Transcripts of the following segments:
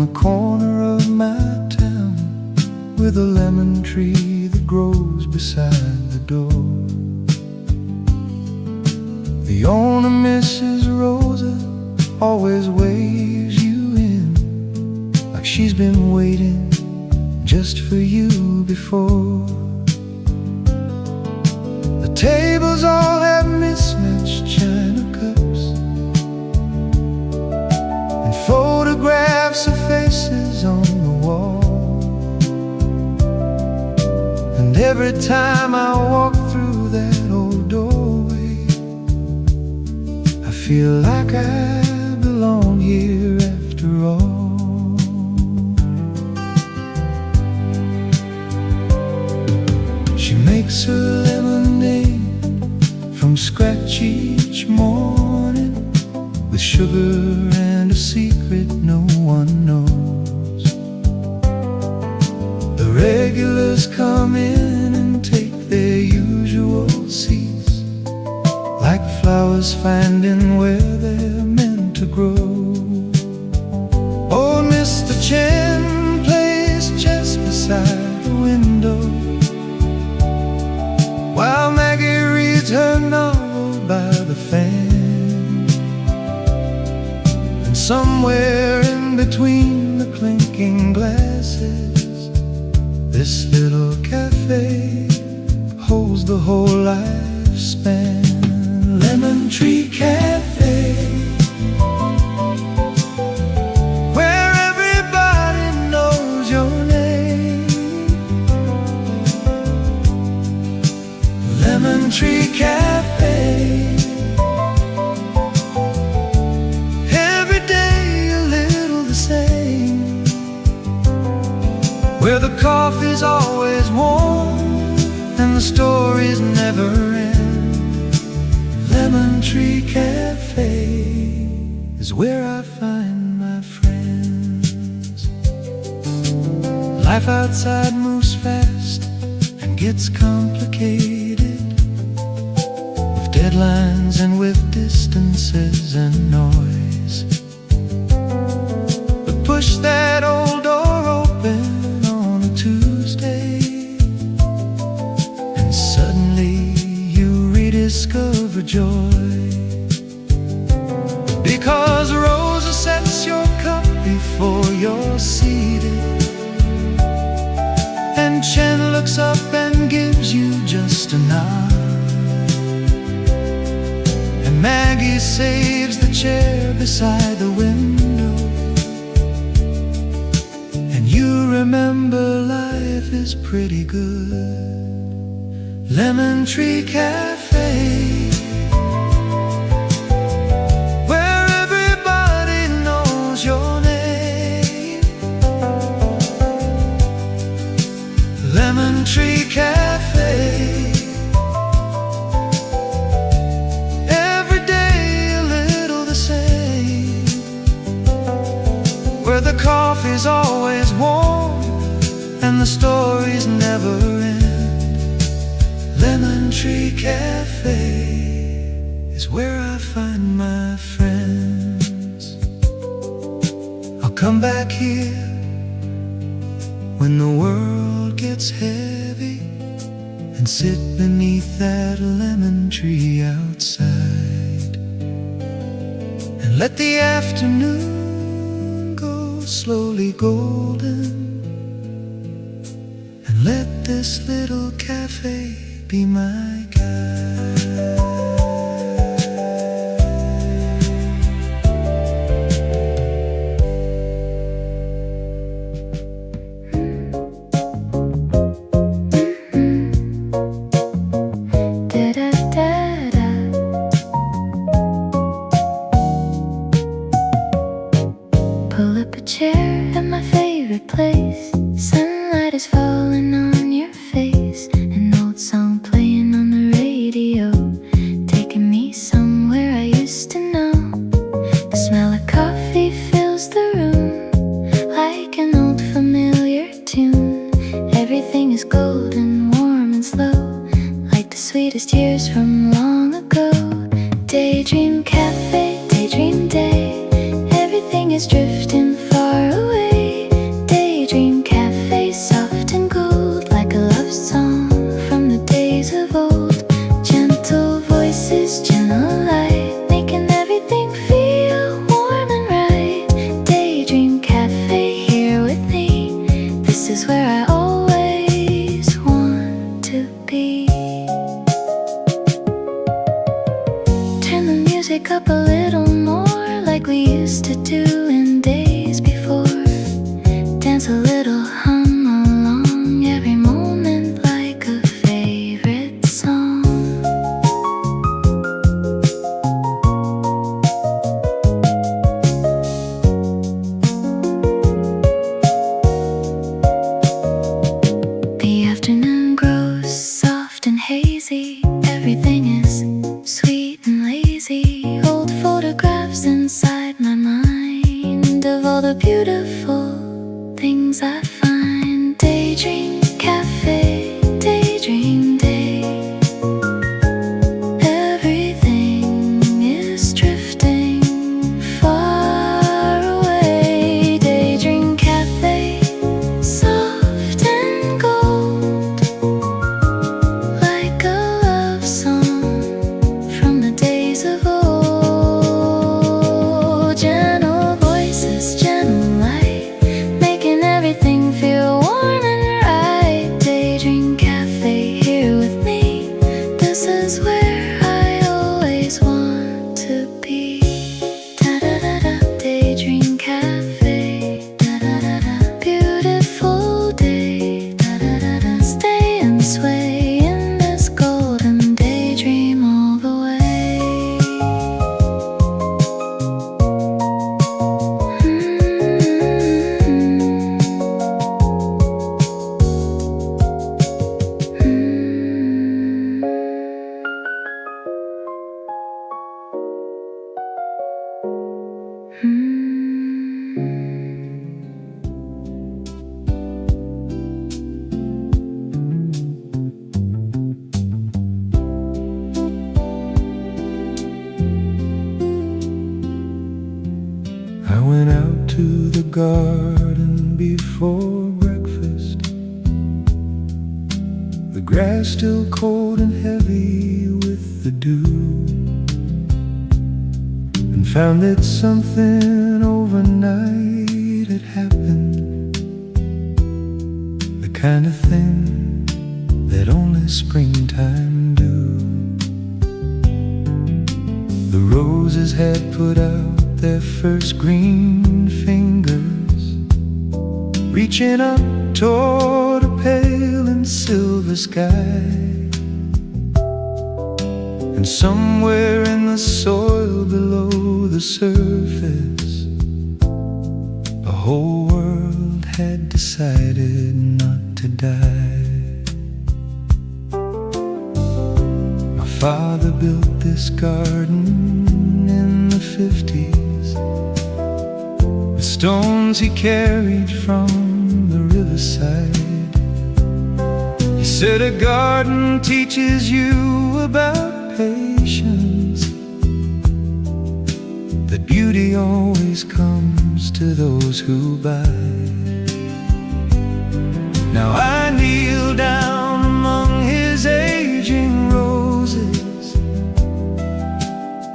the corner of my town, with a lemon tree that grows beside the door. The owner, Mrs. Rosa, always waves you in, like she's been waiting just for you before. The tables all have mismatched china cups and photographs of faces on the wall. And every time I walk through that old doorway, I feel like I belong here after all. She makes her lemonade from scratch each morning, with sugar and a secret no one knows. The regulars come in and take their usual seats, like flowers finding where they're meant to grow. Old Mr. Chen plays chess beside the window, while Maggie reads her novel by the fan. And somewhere in between the clinking glasses, this little cafe holds the whole lifespan. Lemon Tree Cafe, where everybody knows your name. Lemon Tree Cafe, every day a little the same, where the coffee's always warm and the stories never end. Lemon Tree Cafe is where I find my friends. Life outside moves fast and gets complicated, with deadlines and with distances and noise. But push that old door open on a Tuesday, and suddenly you rediscover joy. Because Rosa sets your cup before you're seated, and Chen looks up and gives you just a nod, and Maggie saves the chair beside the window, and you remember life is pretty good. Lemon Tree Cafe, where everybody knows your name. Lemon Tree Cafe, every day a little the same, where the coffee's always warm and the stories never end. Lemon Tree Cafe is where I find my friends. I'll come back here when the world gets heavy, and sit beneath that lemon tree outside, and let the afternoon go slowly golden, and let this little cafe be my guide. Pull up a chair at my favorite place. Sunlight is falling on your face. An old song playing on the radio, taking me somewhere I used to know. The smell of coffee fills the room, like an old familiar tune. Everything is golden, warm and slow, like the sweetest years from long ago. Daydream cafe, daydream day, everything is drifting far away. all the beautiful things I find. Daydream cafe, daydream day. Everything is drifting far away. Daydream cafe, soft and gold, like a love song from the days of old. Gentle voices, gentle light, making everything feel warm and right. Daydream cafe, here with me. This is where I always want to be. Da-da-da-da, daydream cafe. Da-da-da-da, beautiful day. Da-da-da-da, stay and sway in this golden daydream all the way. I went out to the garden before breakfast. The grass still cold and heavy with the dew, and found that something overnight had happened. The kind of thing that only springtime do. The roses had put out their first green fingers, reaching up toward a pale and silver sky. And somewhere in the soil below the surface, the whole world had decided not to die. My father built this garden in the 50s, with stones he carried from the riverside. He said a garden teaches you about patience, that beauty always comes to those who buy. Now I kneel down among his aging roses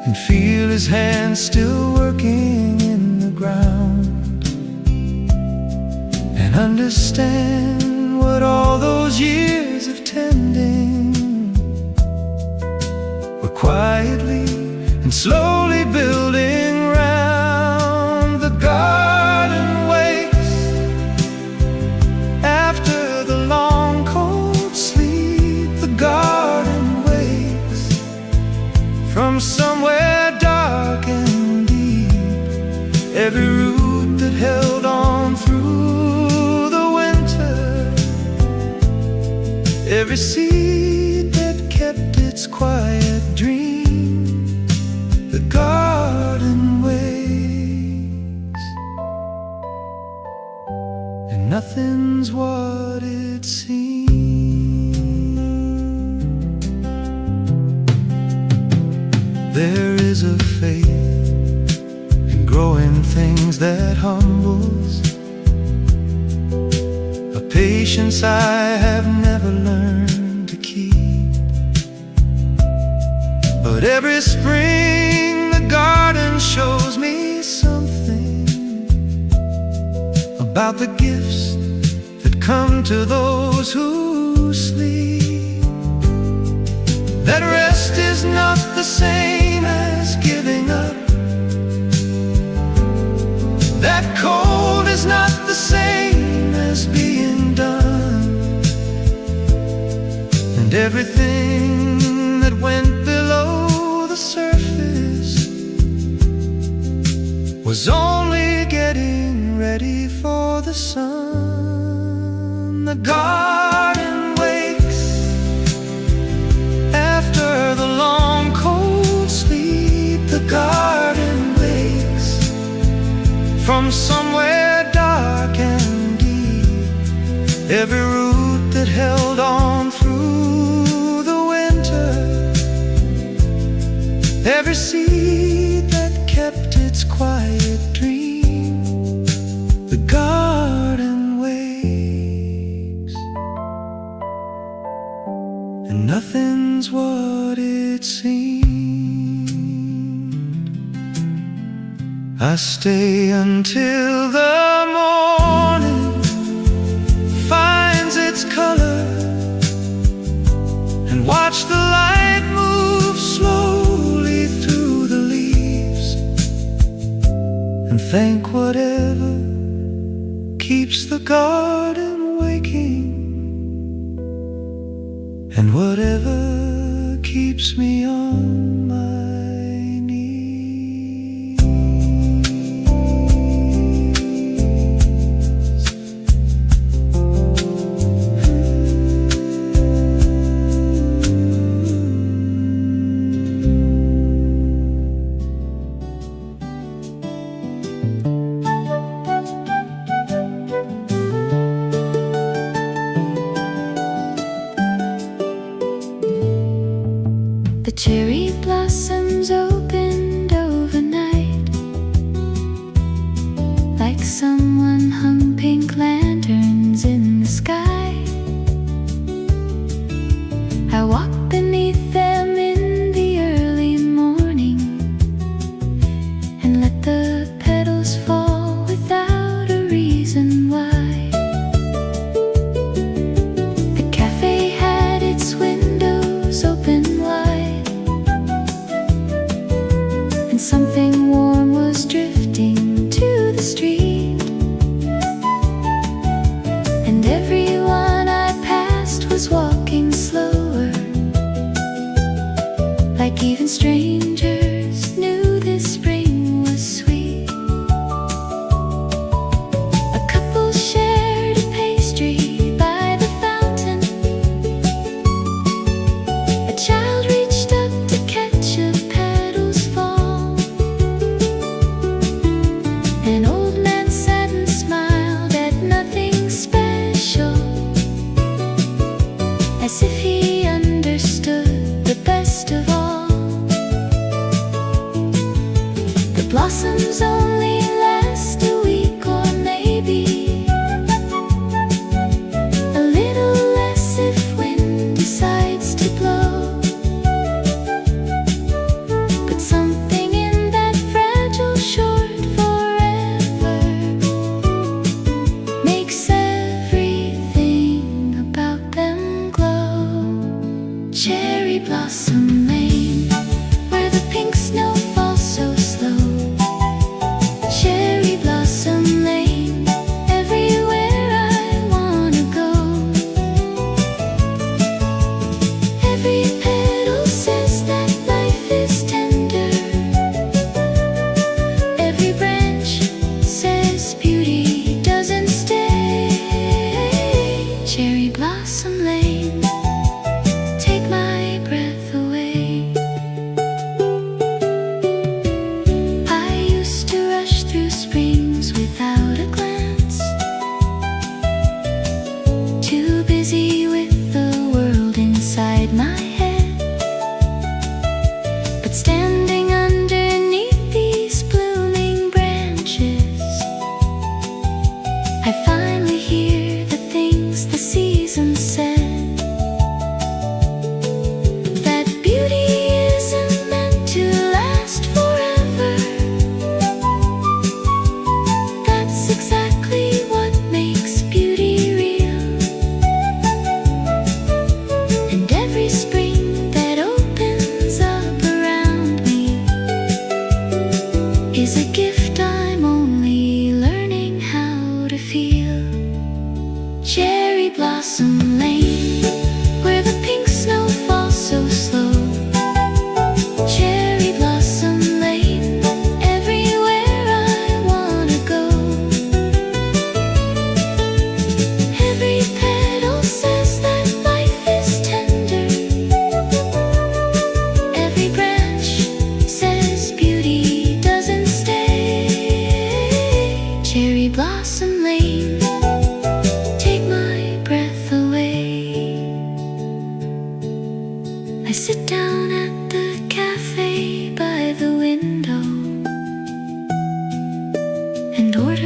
and feel his hands still working in the ground, and understand what all those years of tending were quietly and slowly building round. The garden wakes after the long cold sleep. The garden wakes from somewhere dark and deep. Every root that held on through the winter, every seed that kept its quiet dream, the garden wakes, and nothing's what it seems. There is a faith in growing things that humbles, a patience I have never learned to keep. But every spring the garden shows me something about the gifts that come to those who sleep. That rest is not the same as giving up. That cold is not the same as being done. And everything that went below the surface was only getting ready for the sun. The garden wakes after the long cold sleep. The garden wakes from somewhere dark and deep. Every root that held on through the winter, every seed that kept its quiet dream. The garden wakes, and nothing's what it seemed. I stay until the morning finds its color, and watch the light move slowly through the leaves, and thank whatever keeps the garden waking, and whatever keeps me on my The cherry blossoms opened overnight, like someone hung pink lanterns in the sky. I walked beneath them in the early morning, and let the petals fall without a reason why. The cafe had its windows open wide, and something warm was drifting to the street.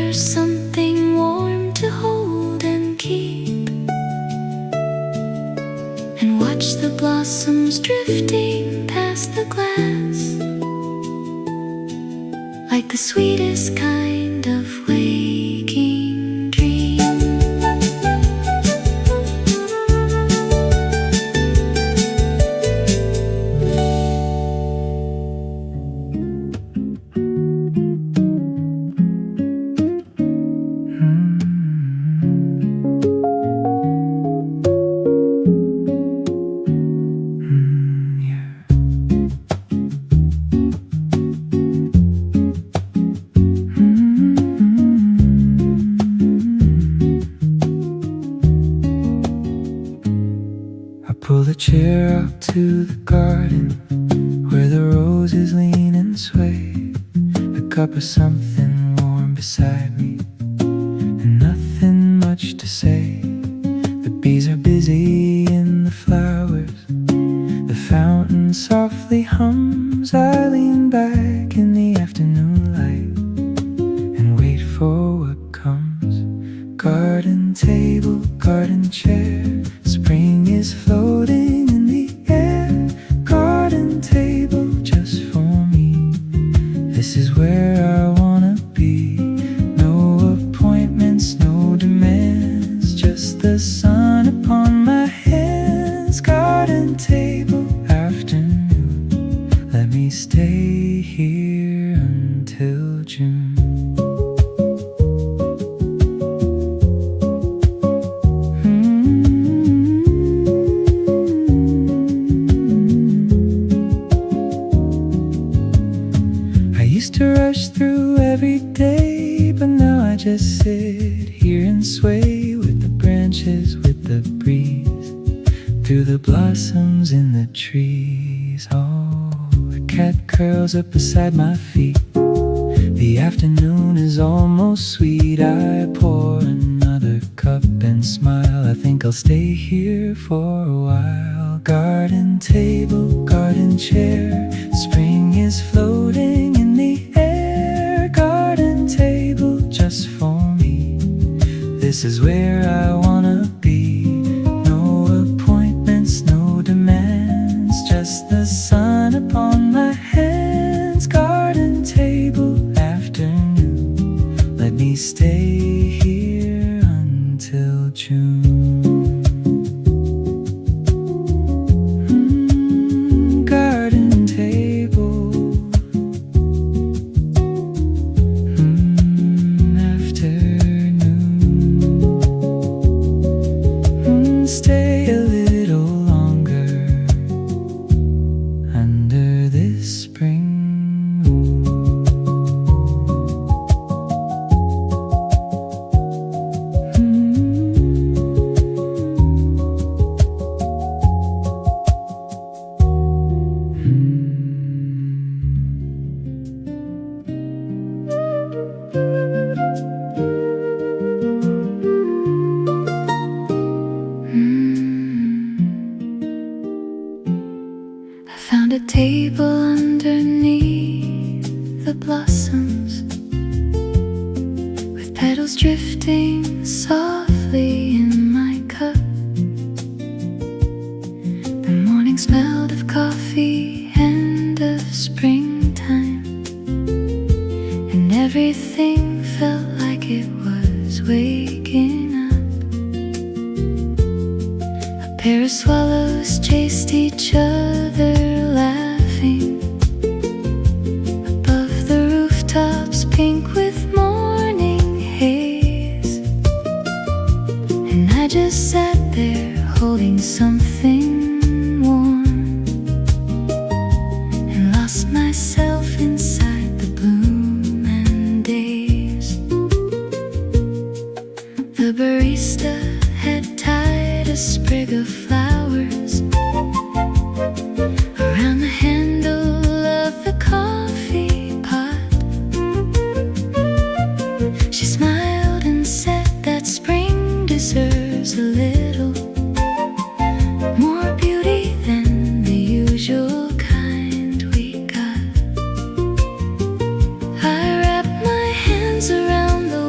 there's something warm to hold and keep, and watch the blossoms drifting past the glass, like the sweetest kind of waking dream. Pull a chair out to the garden where the roses lean and sway. A cup of something warm beside me, and nothing much to say. The bees are busy in the flowers, the fountain softly hums. I lean back in the afternoon light and wait for what comes. Garden table, garden chair, spring is floating in the air. Garden table just for me, this is where I wanna be. No appointments, no demands, just the sun upon my hands. Garden table, afternoon, let me stay here until June. To rush through every day, but now I just sit here and sway with the branches, with the breeze, through the blossoms in the trees. Oh, the cat curls up beside my feet. The afternoon is almost sweet. I pour another cup and smile. I think I'll stay here for a while. Garden table, garden chair, spring is floating in the air. Garden table just for me, this is where I wanna be. No appointments, no demands, just the sun upon my hands. Garden table, afternoon, let me stay here until June. Stay a little longer under this spring moon. Found a table underneath the blossoms, with petals drifting softly in my cup. The morning smelled of coffee and of springtime, and everything felt like it was waking up. A pair of swallows chased each other, laughing above the rooftops, pink with morning haze. And I just sat there holding something warm, and lost myself inside the bloom and days. The barista had tied a sprig of flowers around the handle of the coffee pot. She smiled and said that spring deserves a little more beauty than the usual kind we got. I wrapped my hands around the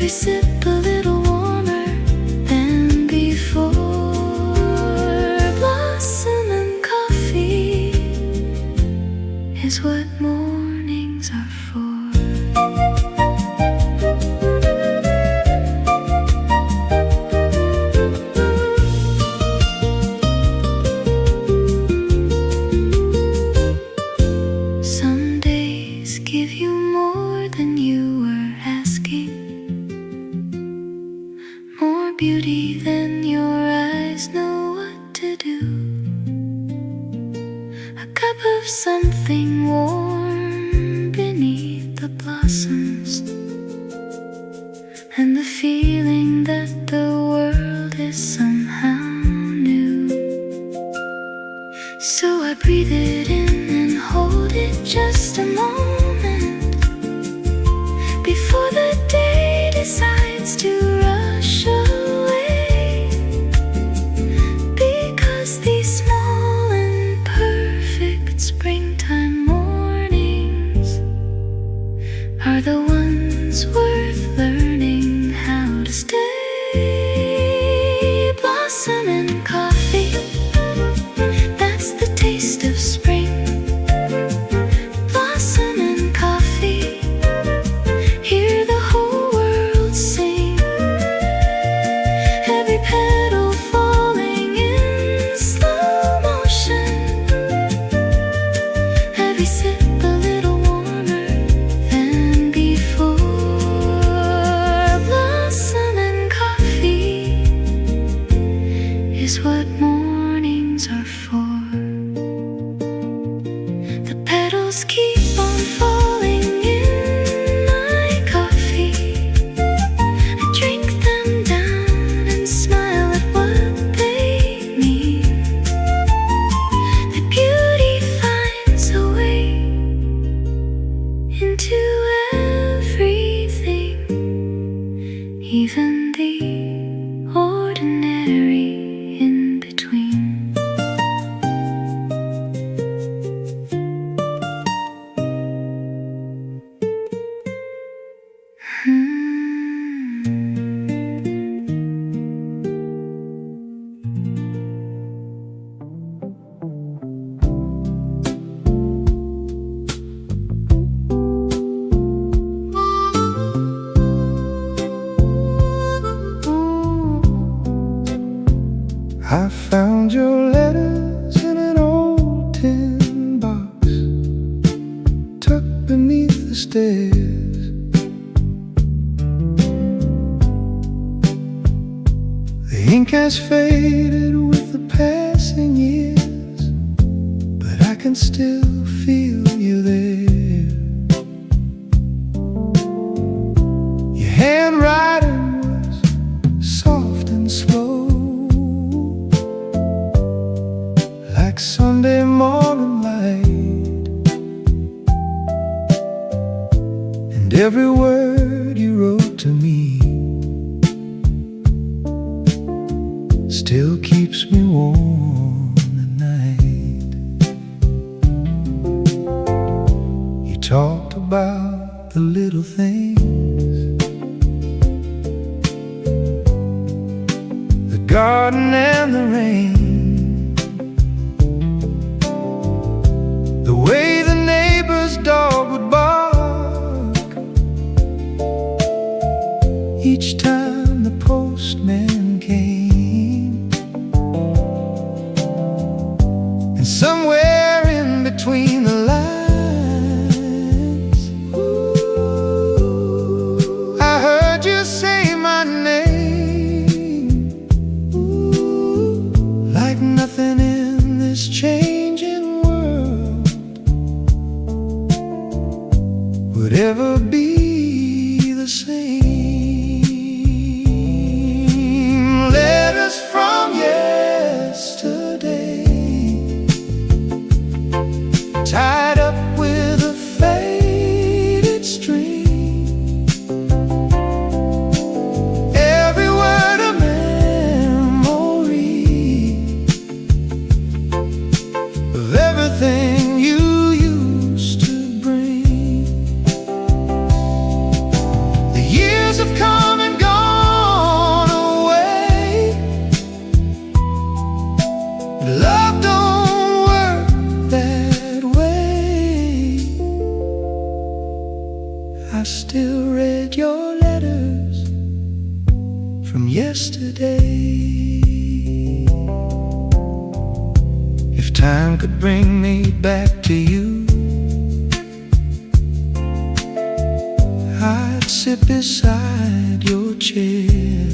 Every sip a little warmer than before. Blossom and coffee is what mornings are for. Some days give you more than you were asking, more beauty than your eyes know what to do. A cup of something warm beneath the blossoms, and the feeling that the world is somehow new. So I breathe it in and hold it just a moment before the day decides to rush away. Because these small and perfect springtime mornings are the ones worth learning how to stay. Blossom and coffee, that's the taste of spring. Blossom and coffee, hear the whole world sing. Every petal falling in slow motion, every sip a little warmer than before. Blossom and coffee is what mornings are for. The petals keep on falling in my coffee. I drink them down and smile at what they mean. That beauty finds a way into everything, even the ordinary in between. I found your letters in an old tin box tucked beneath the stairs. The ink has faded with the passing years, but I can still feel you there. Your handwriting was soft and slow, like Sunday morning light, and every word you wrote to me still keeps me warm at night. You talked about the little things, the garden and the rain, the way the neighbor's dog would bark each time the postman came. And somewhere in between the lines, I heard you say my name, like nothing in this changing world would ever be the same. from yesterday. If time could bring me back to you, I'd sit beside your chair.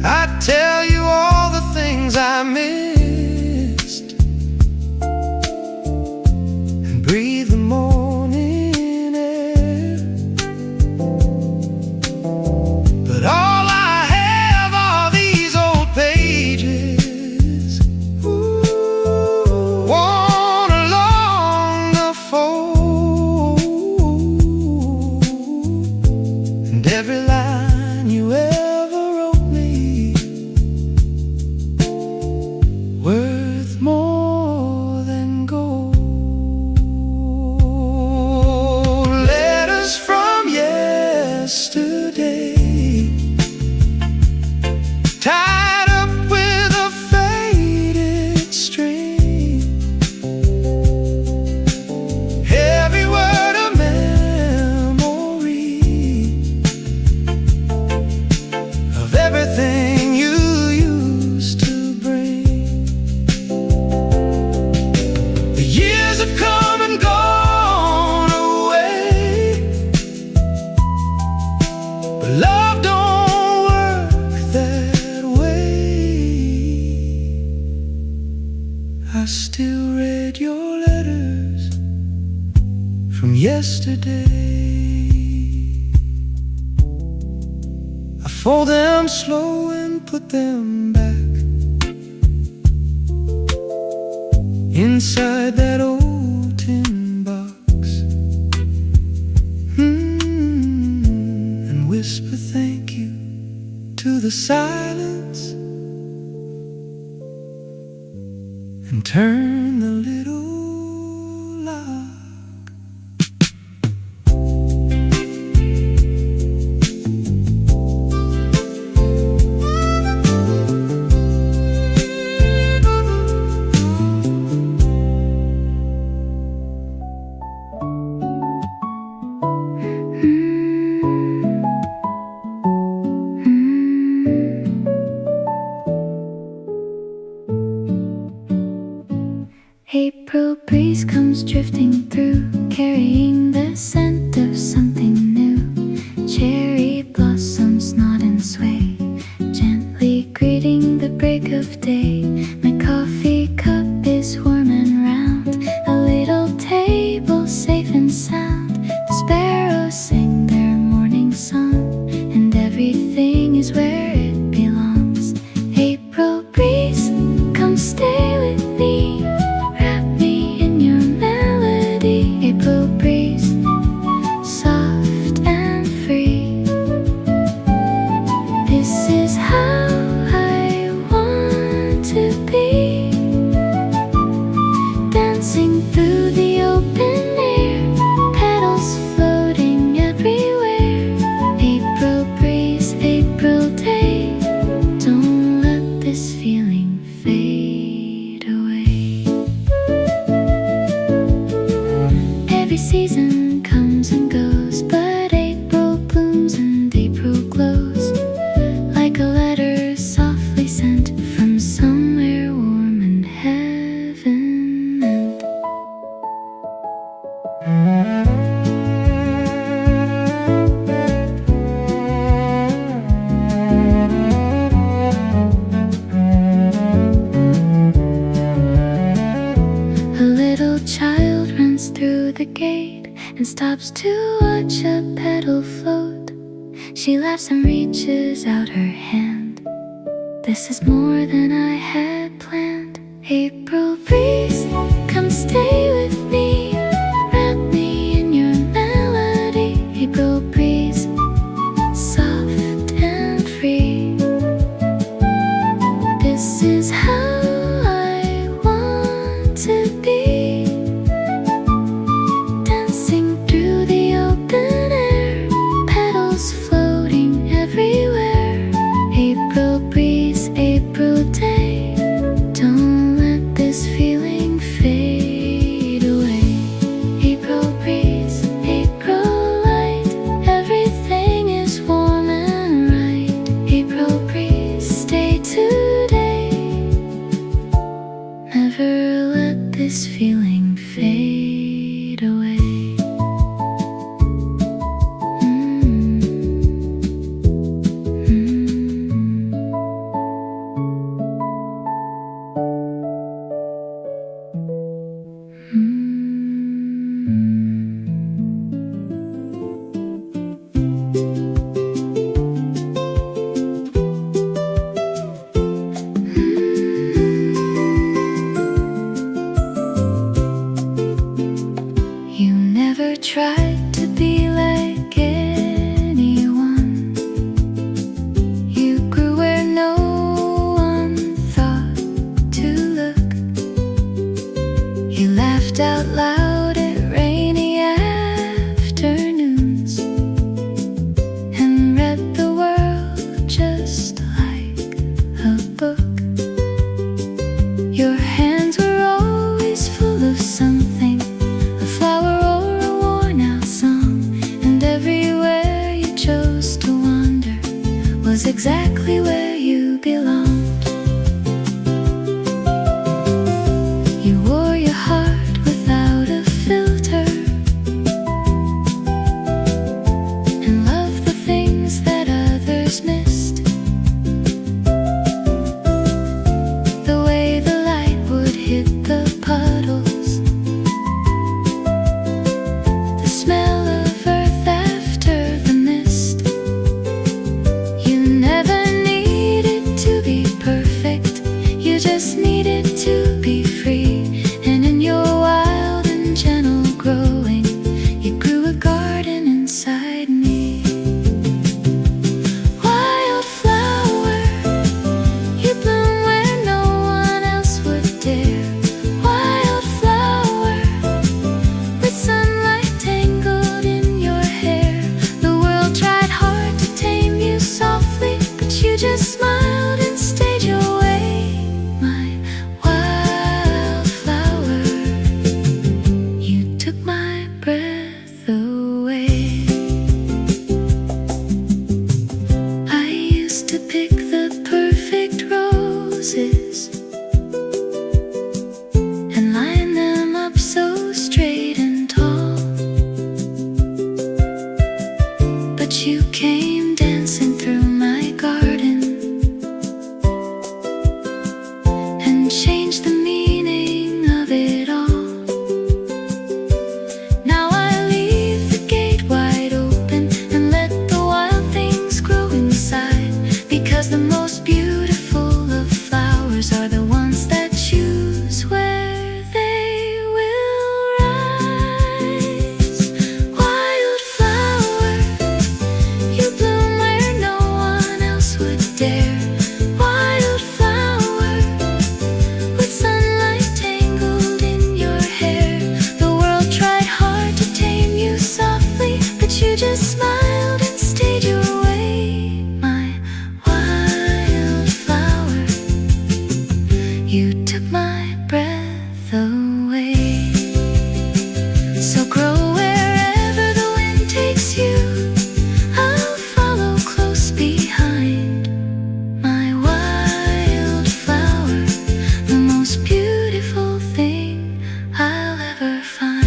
I'd tell you all the things I missed and breathe the morning air. But all I have are these old pages, worn along the fold, and every line you ever wrote me, worth more than gold. Letters from yesterday, tied up with a faded string, every word a memory of everything you used to bring. The years have come and gone away, but love don't work that way. I still read your letters from yesterday. I fold them slow and put them back inside that old tin box, and whisper thank you to the silence, and turn the little lock. April breeze comes drifting through, carrying the scent of something new. Cherry blossoms nod and sway, gently greeting the break of day. My coffee cup is warm and round, a little table safe and sound. The sparrows sing their morning song, and everything is where it belongs. April breeze, come stay with me, wrap me in your melody. April breeze, soft and free. This is how I want to be, dancing through the open air, petals floating everywhere. April breeze, April day, don't let this feeling fade away. Every season comes and goes, but April blooms and April glows, like a letter softly sent from somewhere warm in heaven. A little child runs through the gate and stops to watch a petal float. She laughs and reaches out her hand. This is more than I had planned. April breeze, come stay with me, wrap me in your melody. April breeze, soft and free. This is how I want to be, dancing through the open air, petals floating everywhere. April breeze, April day, don't let this feeling fade exactly where you belonged. You wore your heart without a filter, and loved the things that others missed. The way the light would hit the puddles, the smell of earth after the mist. You never needed to be perfect, you just needed to be free. And in your wild and gentle growing, you grew a garden inside me. Wildflower, you bloom where no one else would dare. Wildflower, with sunlight tangled in your hair. The world tried hard to tame you softly, but you just smiled and stayed your way. My wildflower, you took my breath away. I used to pick the perfect roses and line them up so straight and tall, but you came dancing through my garden and changed the meaning of it all. Now I leave the gate wide open and let the wild things grow inside, because the most beautiful of flowers are the ones that choose where they will rise. Wildflower, you bloom where no one else would dare. Wildflower, with sunlight tangled in your hair. The world tried hard to tame you softly, but you just smiled and stayed your way. My wildflower, you took my breath away. So grow wherever the wind takes you, I'll follow close behind. My wildflower, the most beautiful thing I'll ever find.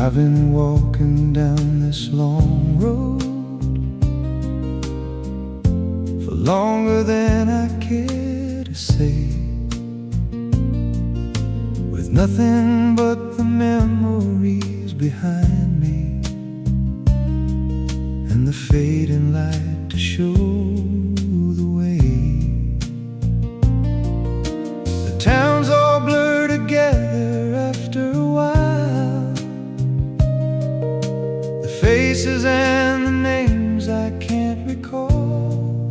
I've been walking down this long road for longer than I care to say, with nothing but the memories behind me and the fading light to show the way. The towns all blur together after a while, the faces and the names I can't recall.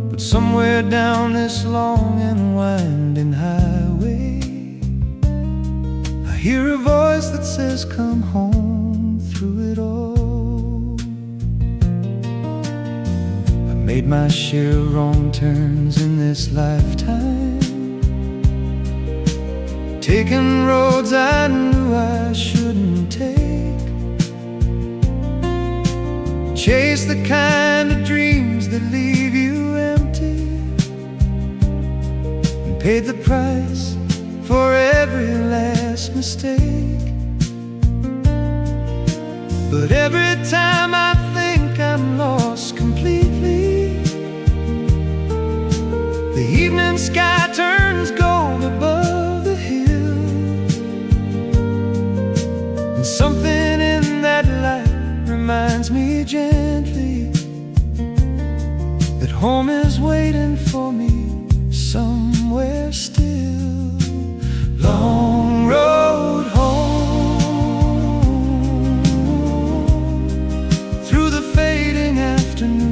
But somewhere down this long and winding highway, I hear a voice that says, come home through it all. I made my share of wrong turns in this lifetime, taking roads I knew I shouldn't take, chase the kind of dreams that leave you empty, and paid the price for every last mistake. But every time I think I'm lost completely, the evening sky turns gold above the hill, and something in that light reminds me gently that home is waiting for me somewhere still. Long road home, through the fading afternoon.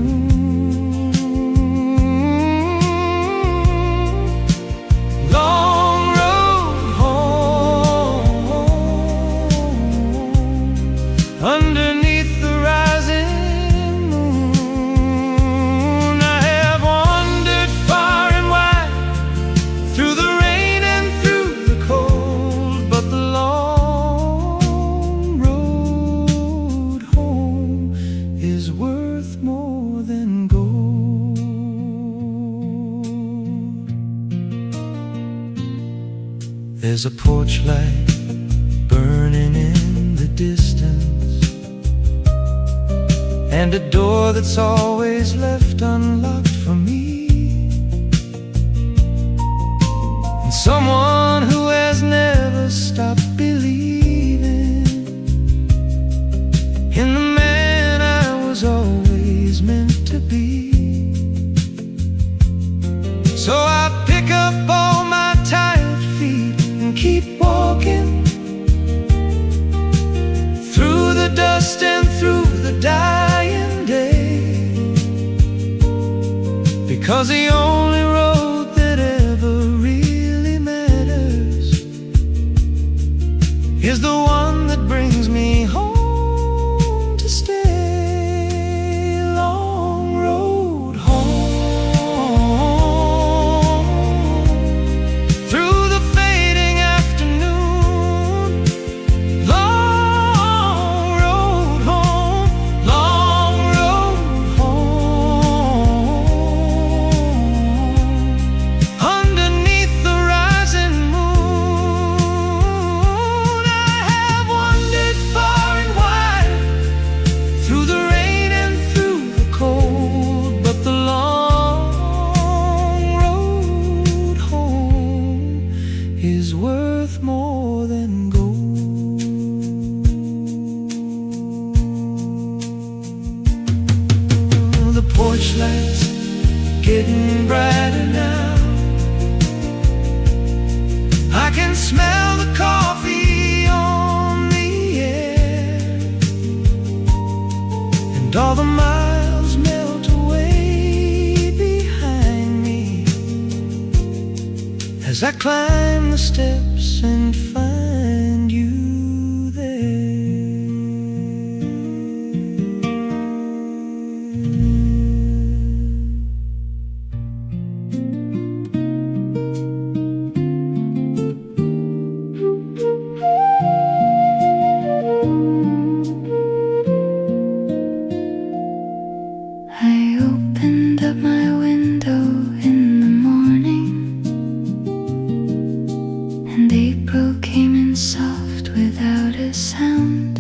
Long road home, There's a porch light burning in the distance, and a door that's always left unlocked for me, and someone who has never stopped believing in the man I was always meant to be. So I pick up all my tired feet and keep walking through the dust and through the dying day, because the only road that ever really matters is the one that brings me home to stay. Long road home, through the fading afternoon. Long road home, long road home. Underneath the rising moon, I have wandered far and wide, through the rain and through the cold, but the long road home is worth more than gold. The porch lights getting brighter now. I can smell the coffee on the air, and all the miles melt away behind me as I climb the steps and find you there. I opened up my window in the morning, and April came in soft without a sound.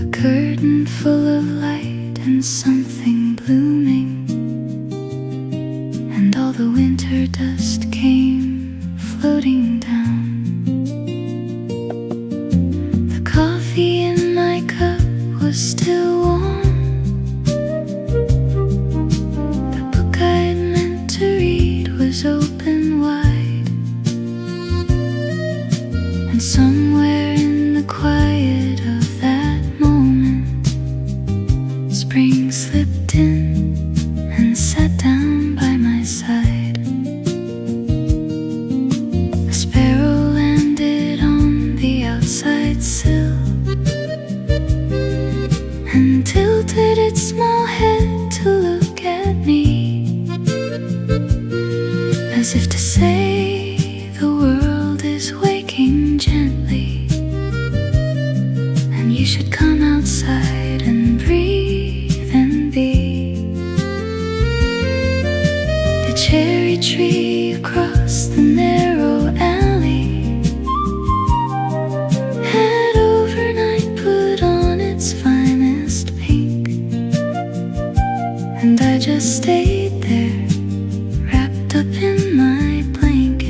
A curtain full of light and something blooming, and all the winter dust came floating down. The coffee in my cup was still warm. The book I'd meant to read was open wide, and somewhere in the quiet of that moment, spring slipped in and sat down by my side. A sparrow landed on the outside sill and tilted its small head to look at me, as if to say the world is waking gently, and you should come outside and breathe and be. The cherry tree across the narrow alley had overnight put on its finest pink, and I just stayed there, wrapped up in my blanket.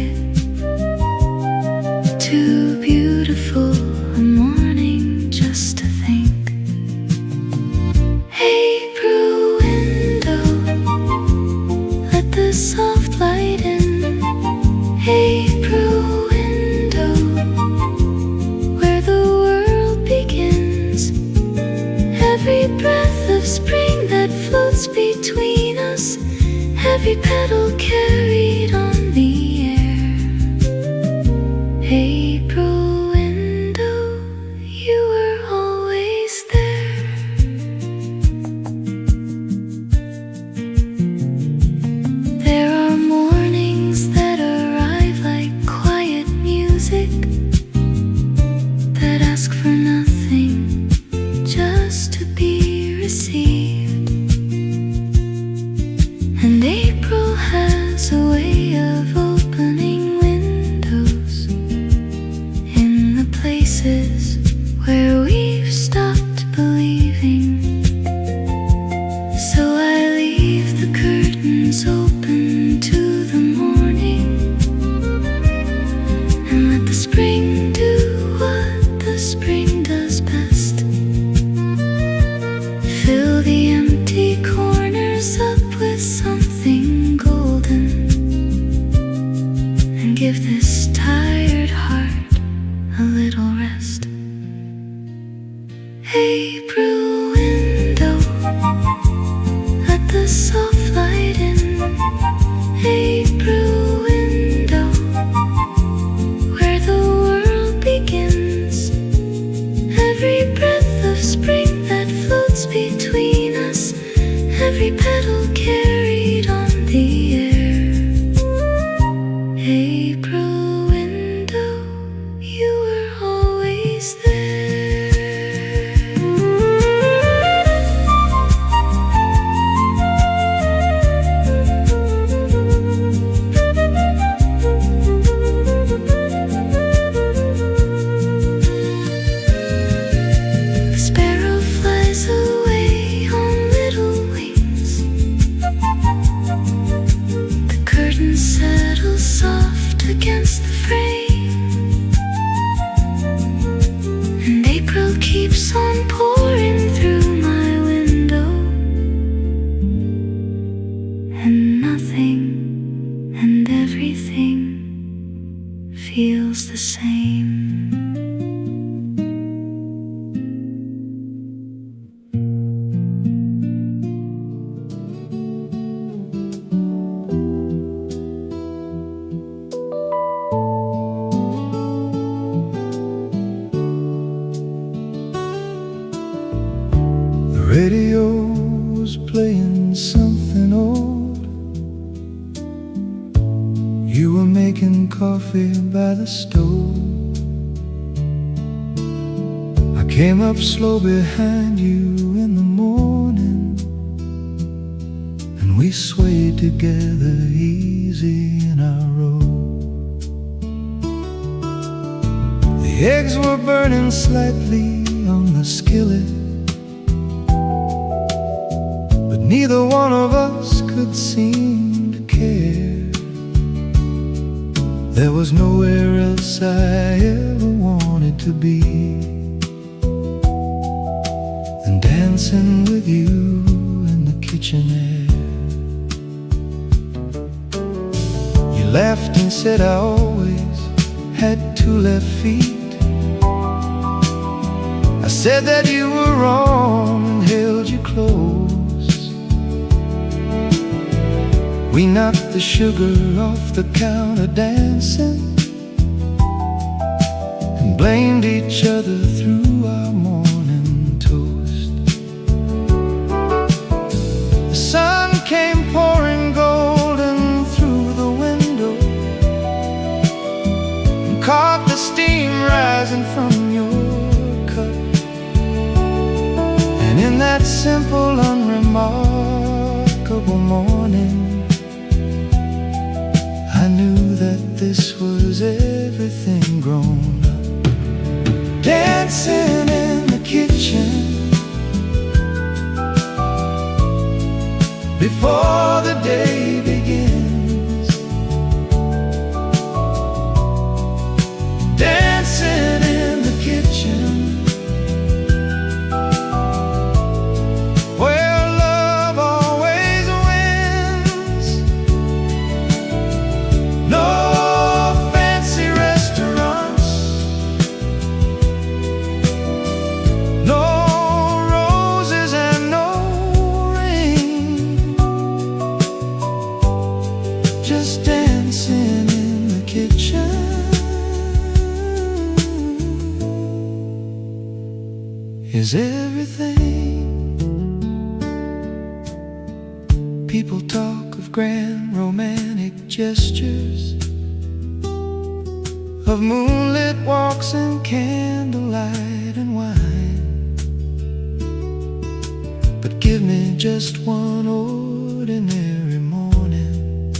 and give this tired heart a little rest. April window, let the soft light in. April window, where the world begins. Every breath of spring that floats between us, every petal carried on the air. April window, you were always there. The sparrow flies away on little wings. The curtain settles soft against the frame, and April keeps on pouring through my window, and nothing and everything feels the same. The radio's playing something old. You were making coffee by the stove. I came up slow behind you in the morning, and we swayed together easy in our robe. The eggs were burning slightly on the skillet, but neither one of us could seem to care. There was nowhere else I ever wanted to be than dancing with you in the kitchen air. You laughed and said I always had two left feet. I said that you were wrong and held you close. We knocked the sugar off the counter dancing, and blamed each other through our morning toast. The sun came pouring golden through the window and caught the steam rising from your cup. And in that simple, unremarkable morning, I knew that this was everything grown up. Dancing in the kitchen before the day begins. Dancing in the kitchen where love always wins. No fancy restaurants, no roses and no rain, just dancing in the kitchen is everything. People talk of grand romantic gestures, of moonlit walks and candlelight and wine. But give me just one ordinary morning,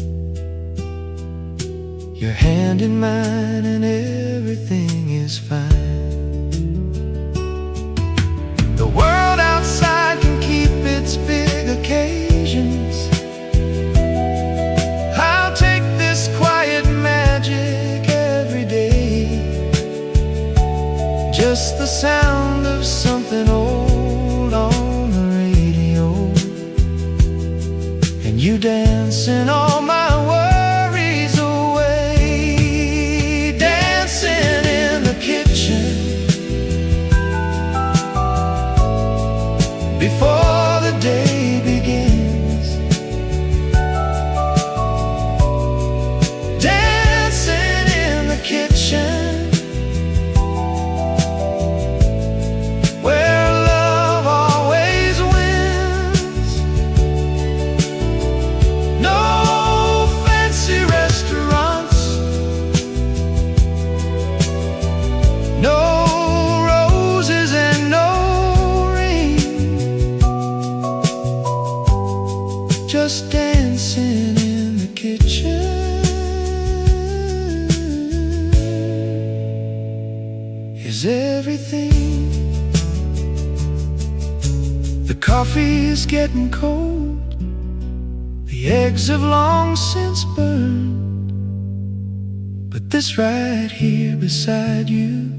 your hand in mine and everything is fine. The world outside can keep its big occasions. I'll take this quiet magic every day, just the sound of something old on the radio, and you dancing all my worries away. is everything. The coffee is getting cold, the eggs have long since burned, but this right here beside you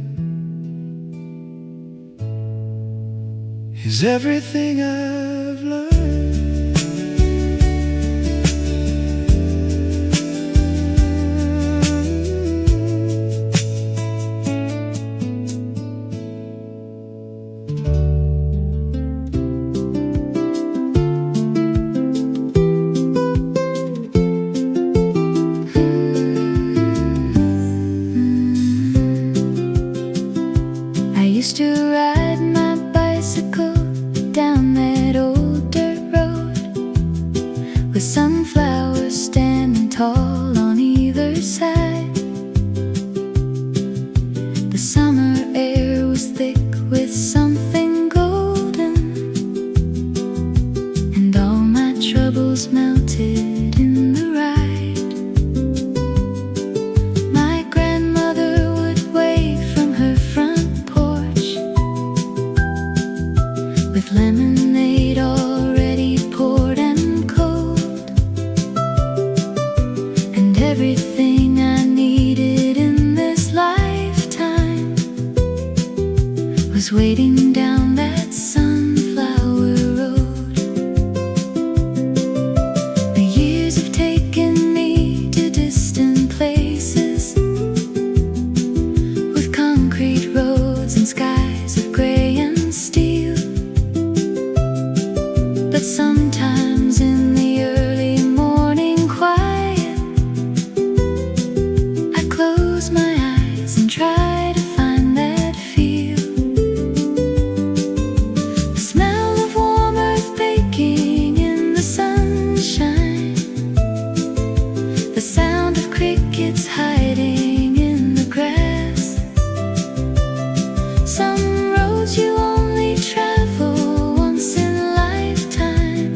is everything I've learned. I used to ride my bicycle down that old dirt road with sunflowers standing tall on either side. The summer air was thick with something golden, and all my troubles melted in the ride. My grandmother would wave from her front porch with lemonade already poured and cold, and everything I needed in this lifetime was waiting down that sunflower road. The years have taken me to distant places with concrete roads and skies of gray and steel. But sometimes in the early morning quiet, I close my eyes and try to find that feel. The smell of warm earth baking in the sunshine, the sound of crickets hiding in the grass. Some roads you only travel once in a lifetime,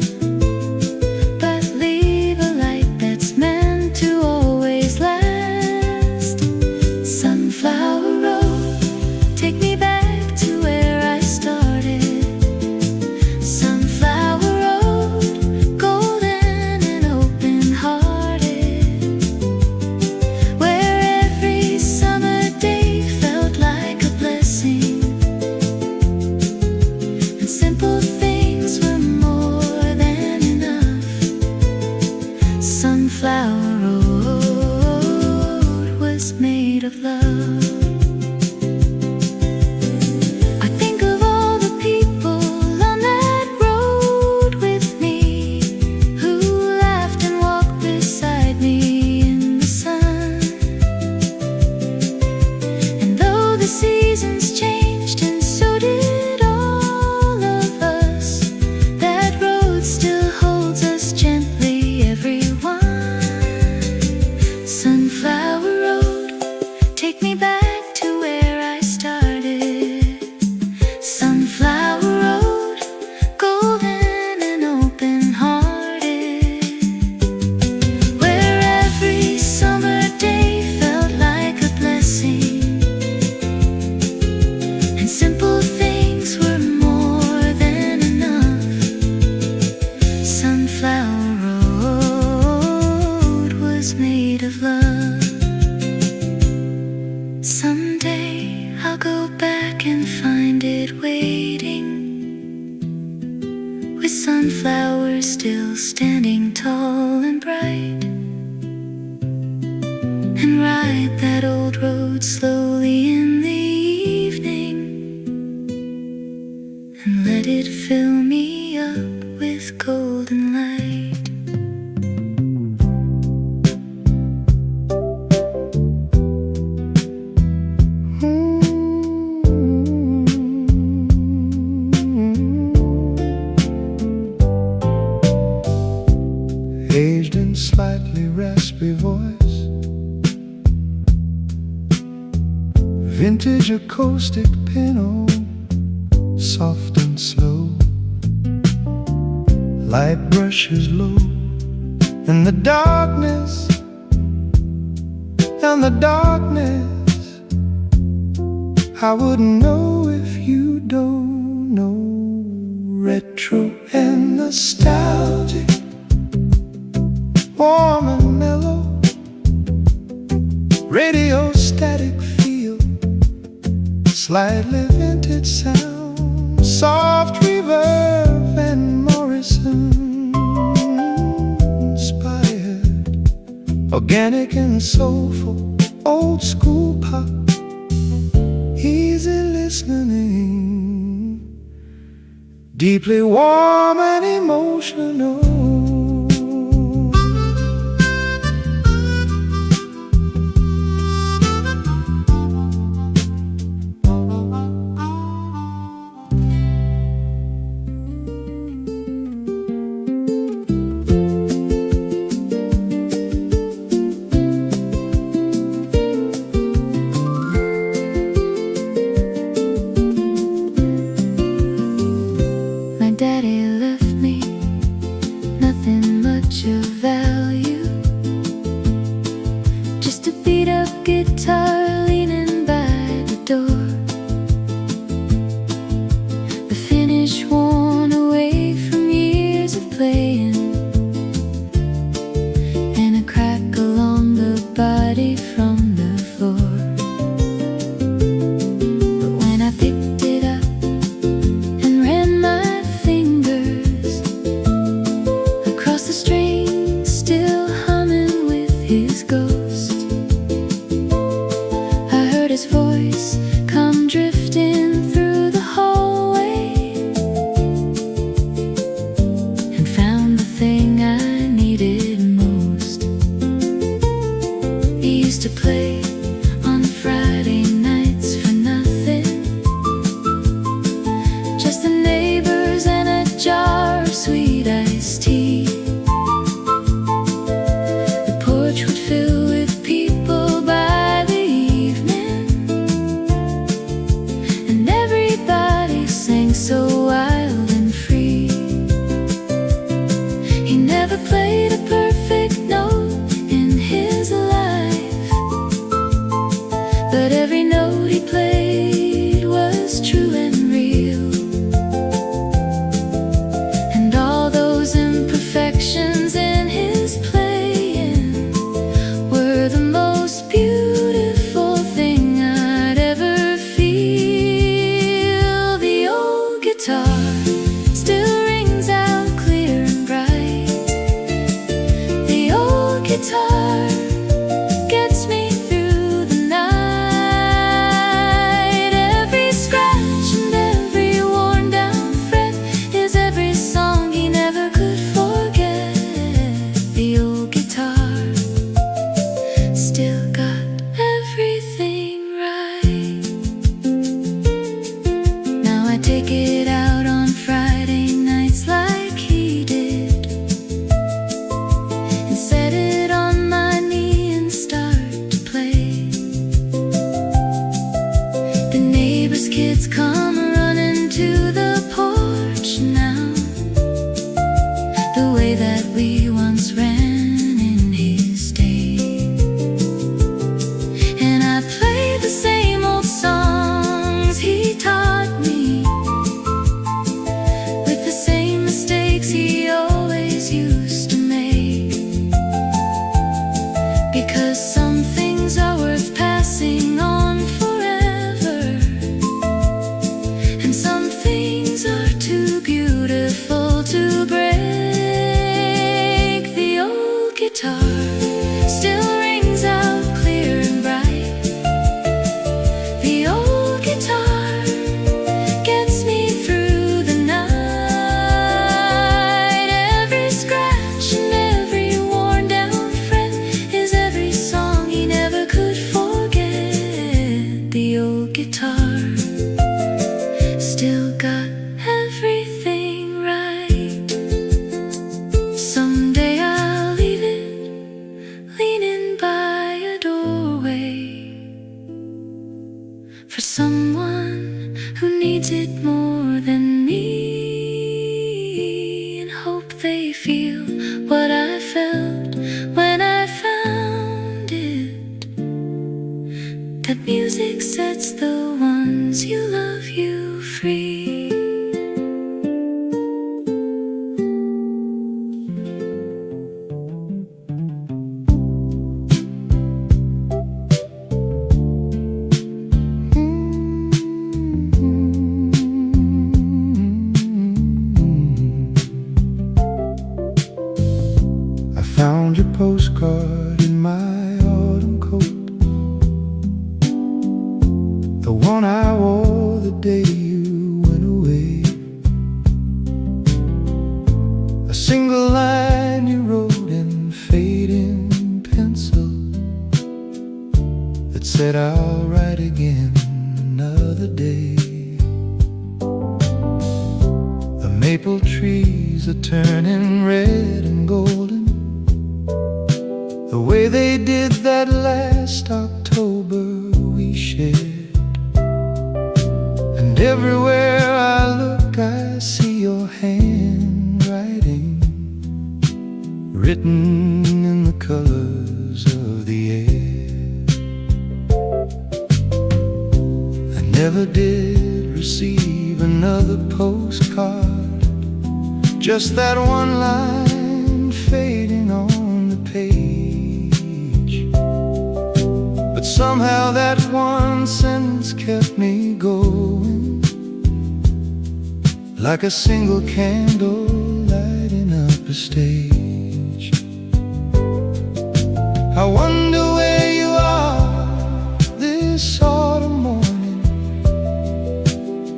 but leave a light that's meant to always last. Sunflower road, take me back to where I started. Sunflower road, golden and open-hearted, where every summer day felt like a blessing, and simple things were more than enough. Sunflower road was made of love. I think of all the people on that road with me, who laughed and walked beside me in the sun. And though the seasons changed and so did all of us, that road still holds us gently, everyone. Sunflower road, take me back to where I started. Sunflower road, golden and open-hearted, where every summer day felt like a blessing, and simple things were more than enough. Sunflower road was made of love. Someday I'll go back and find it waiting, with sunflowers still standing tall and bright, and ride that old road slowly in the evening, and let it fill me up with golden light. Aged and slightly raspy voice, vintage acoustic piano, soft and slow, light brushes low, in the darkness, in the darkness I wouldn't know if you don't know. Retro and nostalgic, warm and mellow, radio static feel, slightly vintage sound, soft reverb and Morrison inspired, organic and soulful, old school pop, easy listening, deeply warm and emotional. Daddy left me nothing much of value, just a beat up guitar leaning by the door, the finish worn away from years of playing, and a crack along the body from the floor. But when I picked it up and ran my the string, still humming with his ghost, I heard his voice come drifting through the hallway, and found the thing I needed most. He used to play on Friday nights for nothing, just the neighbors and a jar of sweet iced tea. Would fill with people by the evening, and everybody sang so wild and free. He never played a perfect note in his life, but every note he played was true and real, and all those imperfections in his playing the most beautiful thing I'd ever feel. The old guitar still rings out clear and bright. The old guitar gets me through the night. Every scratch and every worn down fret is every song he never could forget. The old guitar still got everything right. Now I take it out on Friday nights like he did, and set it on my knee and start to play. The neighbors' kids come running to the porch now, the way that we once ran in his day. Same old songs he taught me, with the same mistakes he always used to make, because some things are worth passing on forever, and some things are too beautiful to break. The old guitar still rings out clear and bright. The old guitar gets me through the night. Every scratch and every worn down fret is every song he never could forget. The old guitar still got everything right. Someday I'll leave it leaning by a doorway, for someone who needs it more than me, and hope they feel what I felt when I found it, that music sets the one ones you love you free. I found your postcard in my autumn coat, the one I wore the day you went away. A single line you wrote in fading pencil that said, I'll write again another day. The maple trees are turning red and golden, the way they did that last October we shared. And everywhere I look I see your handwriting, written in the colors of the air. I never did receive another postcard, just that one line fading on the page. But somehow that one sentence kept me going, like a single candle lighting up a stage. I wonder where you are this autumn morning,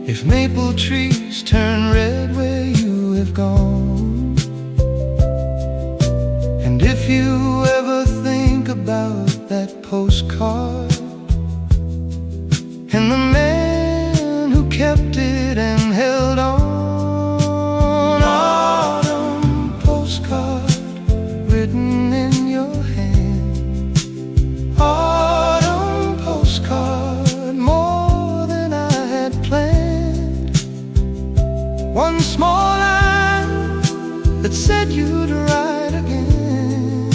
if maple trees turn red where you have gone. And if you ever think about that postcard and the man who kept it and held on. Autumn postcard written in your hand, autumn postcard, more than I had planned. One small line that said you'd write again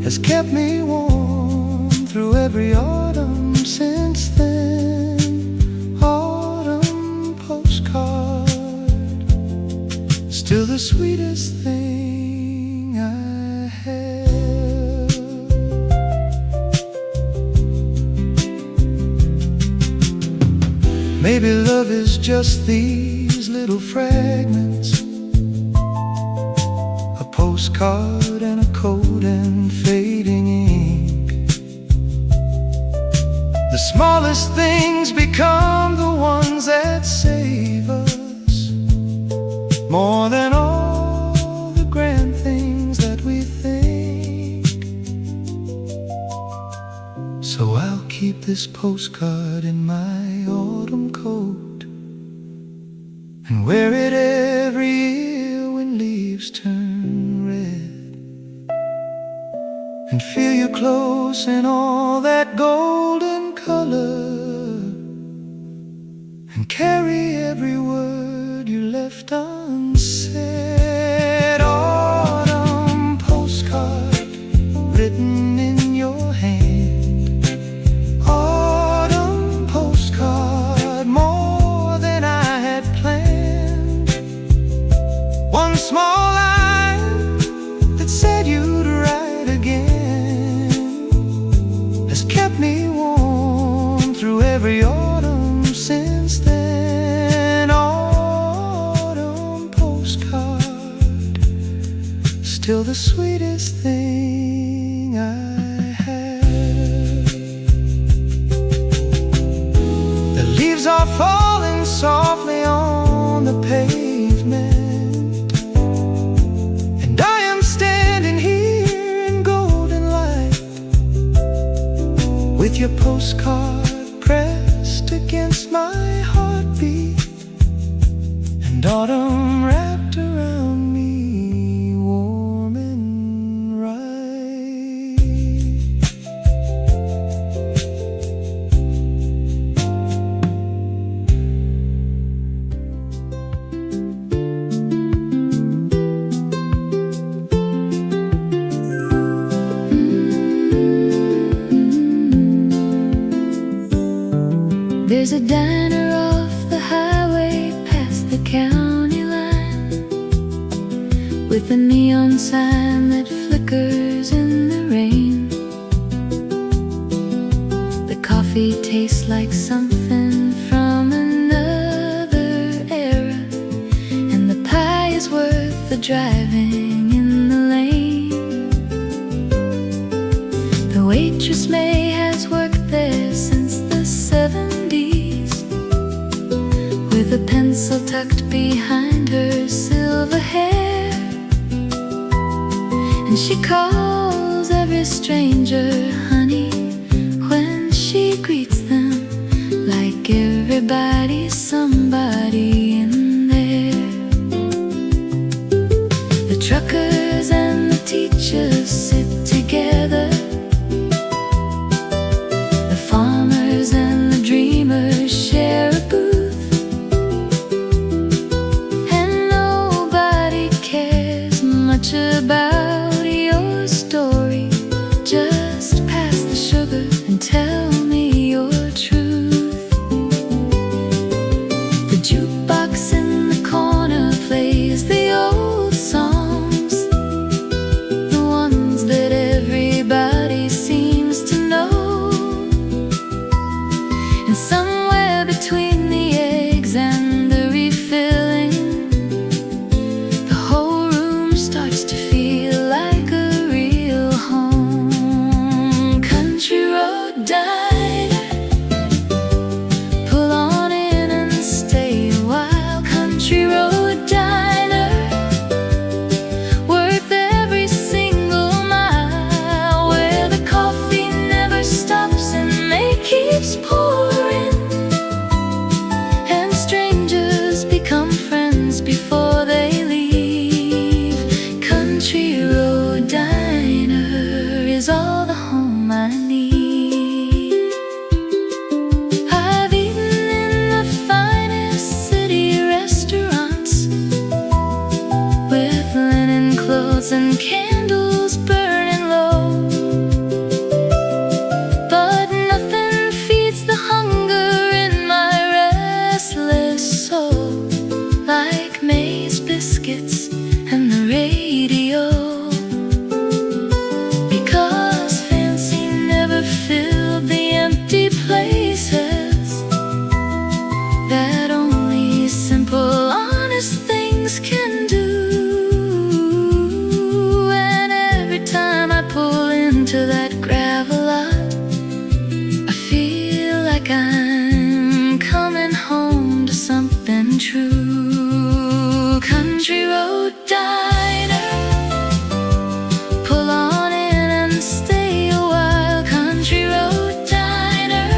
has kept me warm through every autumn since then. Autumn postcard, still the sweetest thing I have. Maybe love is just these little fragments, a postcard and a coat and fading ink. The smallest things become the ones that save us, more than all the grand things that we think. So I'll keep this postcard in my autumn coat and wear it every year when leaves turn red, and feel you close in all that golden color, and carry every word you left unsaid. Autumn postcard written in your hand, autumn postcard, more than I had planned. One small line that said you'd write again has kept me warm through every autumn since then. Autumn postcard, still the sweetest thing I have. The leaves are falling softly on the pavement, and I am standing here in golden light, with your postcard pressed against my heartbeat, and autumn wrapped around me, warm and right. There's a diner off the highway past the county line, with a neon sign that flickers in the rain. The coffee tastes like something from another era, and the pie is worth the driving in the lane. The waitress May has worked there since the 70s, with a pencil tucked behind her silver hair. And she calls every stranger honey when she greets them, like everybody's somebody in there. The truckers and the teachers sit together, the farmers and the dreamers share a booth, and nobody cares much about your story. Just pass the sugar and tell me your truth. The jukebox in the corner plays the old songs, the ones that everybody seems to know. And somewhere between the eggs and the refilling, the whole room starts to feel like a real home. Country Road Diner, pull on in and stay a while. Country Road Diner, worth every single mile, where the coffee never stops and May keeps pouring, and strangers become friends before they leave. Country Road Diner is all the home I need. I've eaten in the finest city restaurants, with linen clothes and candles burning low, but nothing feeds the hunger in my restless soul like May's biscuits and the radio. Because fancy never filled the empty places that only simple, honest things can do. And every time I pull into that gravel lot, I feel like I'm coming home to something true. Country Road Diner, pull on in and stay a while. Country Road Diner,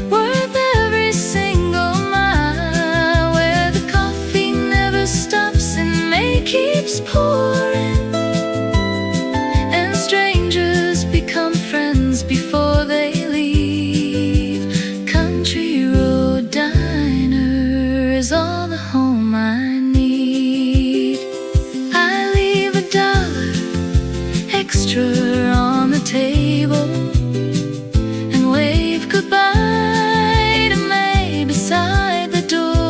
worth every single mile, where the coffee never stops and May keeps pouring, and strangers become friends before they leave. Country Road Diner is all the home I need. I leave $1 extra on the table and wave goodbye to May beside the door,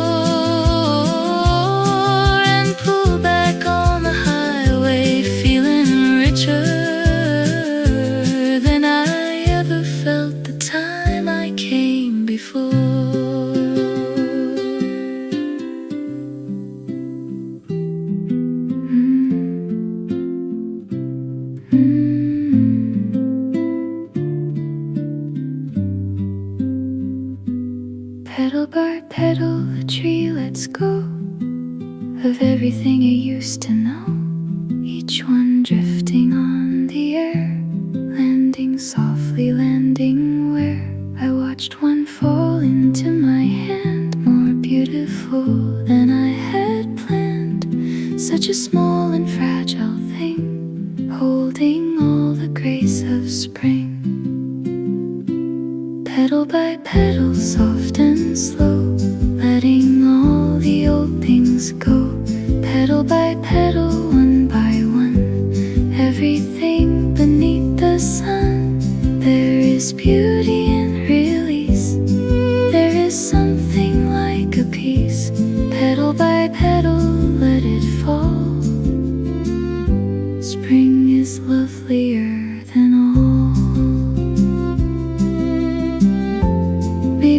and pull back on the highway feeling richer than I ever felt the time I came before. Pedal by pedal, a tree lets go of everything you used to know, each one drifting on the air, landing softly, landing where I watched one fall into my hand, more beautiful than I had planned. Such a small and fragile thing, holding all the grace of spring. Pedal by pedal, soft and slow, letting all the old things go. Pedal by pedal, one by one, everything beneath the sun. There is beauty in release,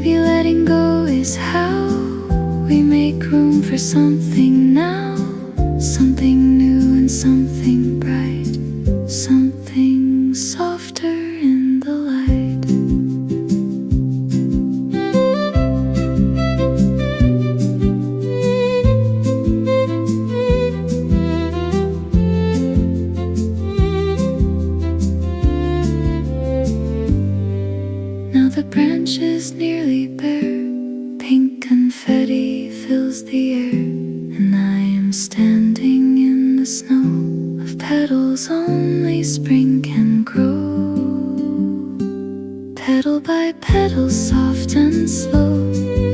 Maybe letting go is how we make room for something now, something new and something bright, something softer in the light. Now the branch is nearly bare, pink confetti fills the air, and I am standing in the snow of petals only spring can grow. Petal by petal, soft and slow,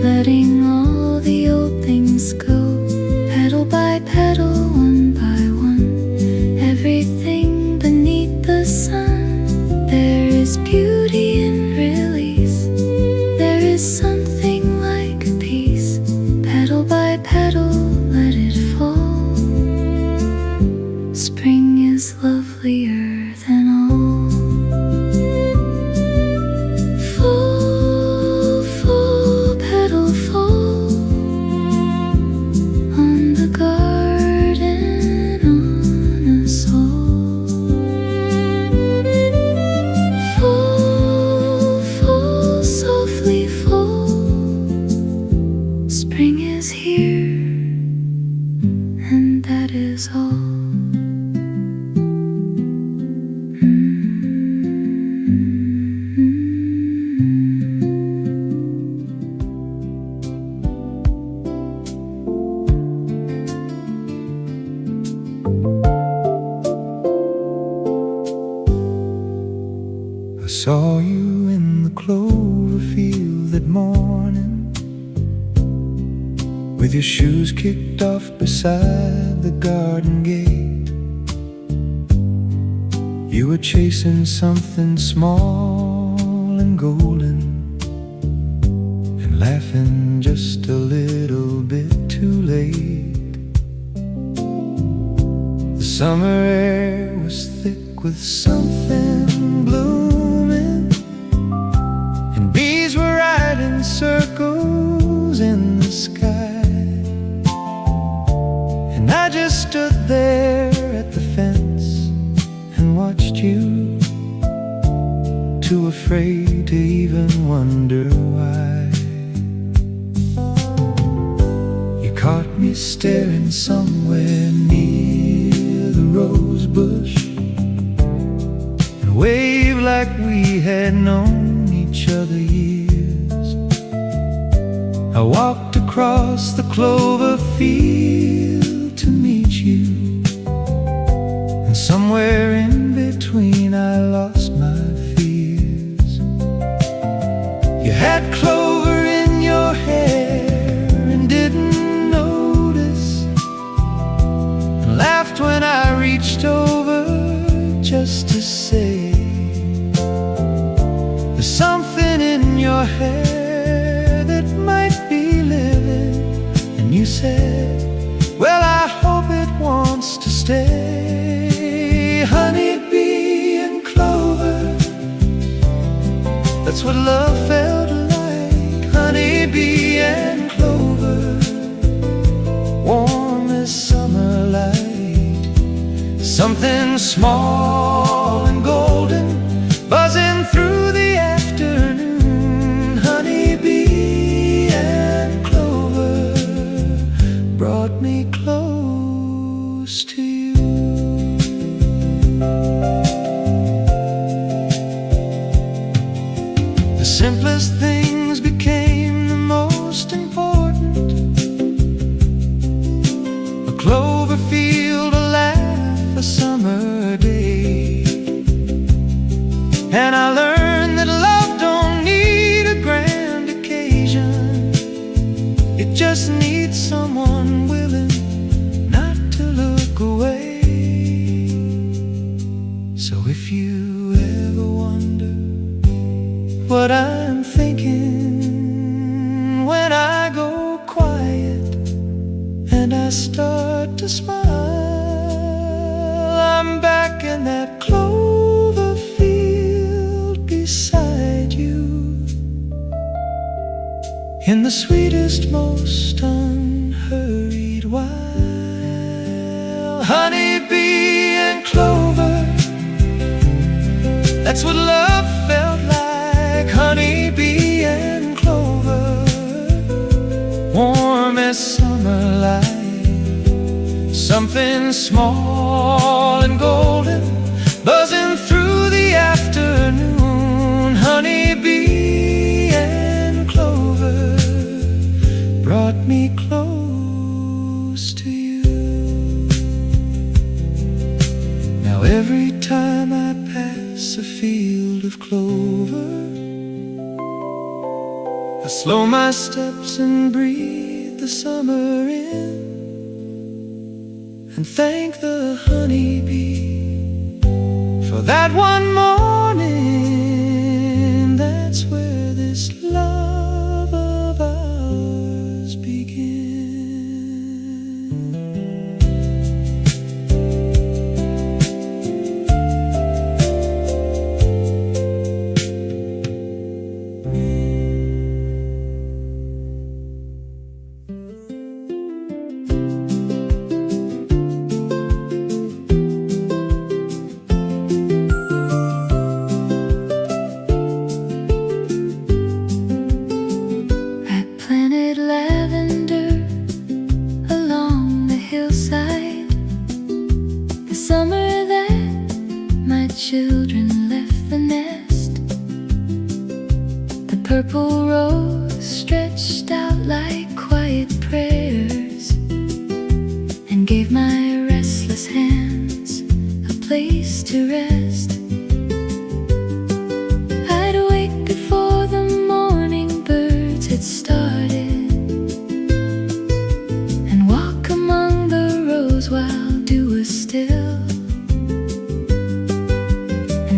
letting all the old things go. Petal by petal, one by one, everything beneath the sun. There is beauty in release, there is something like peace. Petal by petal, let it fall. Spring is lovelier than all. Full, full petal fall on the garden, on us all. Full, full, softly fall. Spring is here, and that is all. I saw you in the clover field that morning, with your shoes kicked off beside the garden gate. You were chasing something small and golden, and laughing just a little bit too late. The summer air was thick with something blooming, and bees were riding circles in the sky. And I just stood there at the fence and watched you, too afraid to even wonder why. You caught me staring somewhere near the rose bush, and waved like we had known each other years. I walked across the clover field to meet you, and somewhere in between I lost my fears. You had clover in your hair and didn't notice, and laughed when I reached over just to say, there's something in your hair that might be living. And you said, well, I hope it wants to stay. Honeybee and clover, that's what love felt like. Honeybee and clover, warm as summer light. Something small and golden buzzing through the afternoon. Honeybee and clover brought me close to you. The simplest things became the most important. A clover field, a laugh, a summer day. And I learned that love don't need a grand occasion, it just needs someone willing not to look away. So if you ever wonder what I'm thinking when I go quiet and I start to smile, I'm back in that clover field beside you. in the sweetest, most unhurried while. Honeybee and clover, that's what love felt like. Honeybee and clover, warm as summer light. Something small and golden buzzing through the afternoon. Honeybee and clover brought me close to you. Now every time I pass a field of clover, I slow my steps and breathe the summer in, and thank the honeybee for that one morning. That's where this love of ours began. Children left the nest. The purple rose stretched out like quiet prayers, and gave my restless hands a place to rest. I'd wake before the morning birds had started, and walk among the rows while dew was still,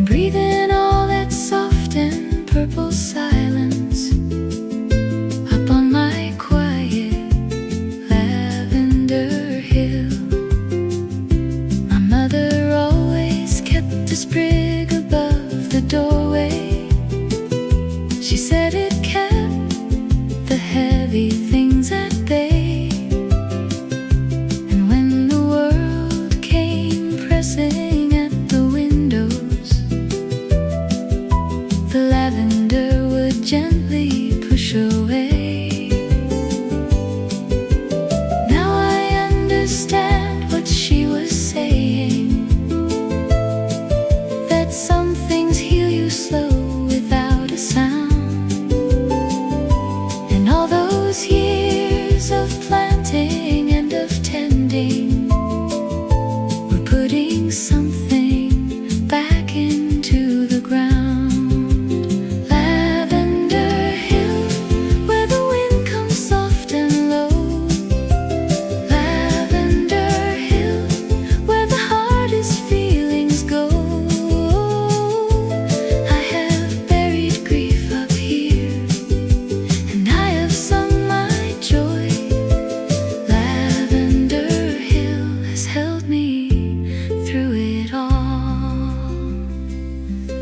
breathe in all that soft and purple silence up on my quiet lavender hill. My mother always kept a sprig above the doorway. She said it kept the heavy things at bay, and when the world came pressing at the windows, the lavender would gently push away. Now I understand what she was saying, that some things heal you slow without a sound. And all those years of planting and of tending were putting something back into the ground.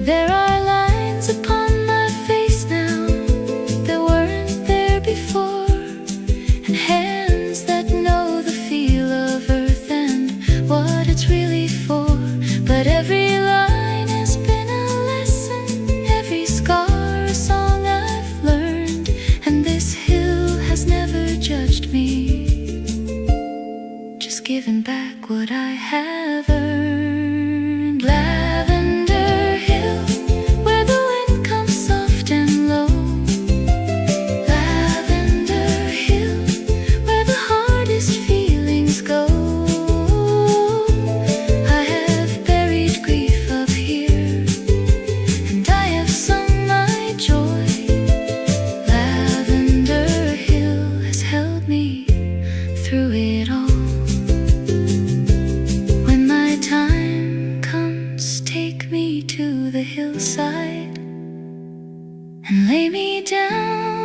There are lines upon my face now that weren't there before, and hands that know the feel of earth and what it's really for. But every line has been a lesson, every scar a song I've learned, and this hill has never judged me, just giving back what I have earned. Lavender Hill, where the wind comes soft and low. Lavender Hill, where the hardest feelings go. I have buried grief up here, and I have sung my joy. Lavender Hill has held me through it all. When my time comes, to the hillside and lay me down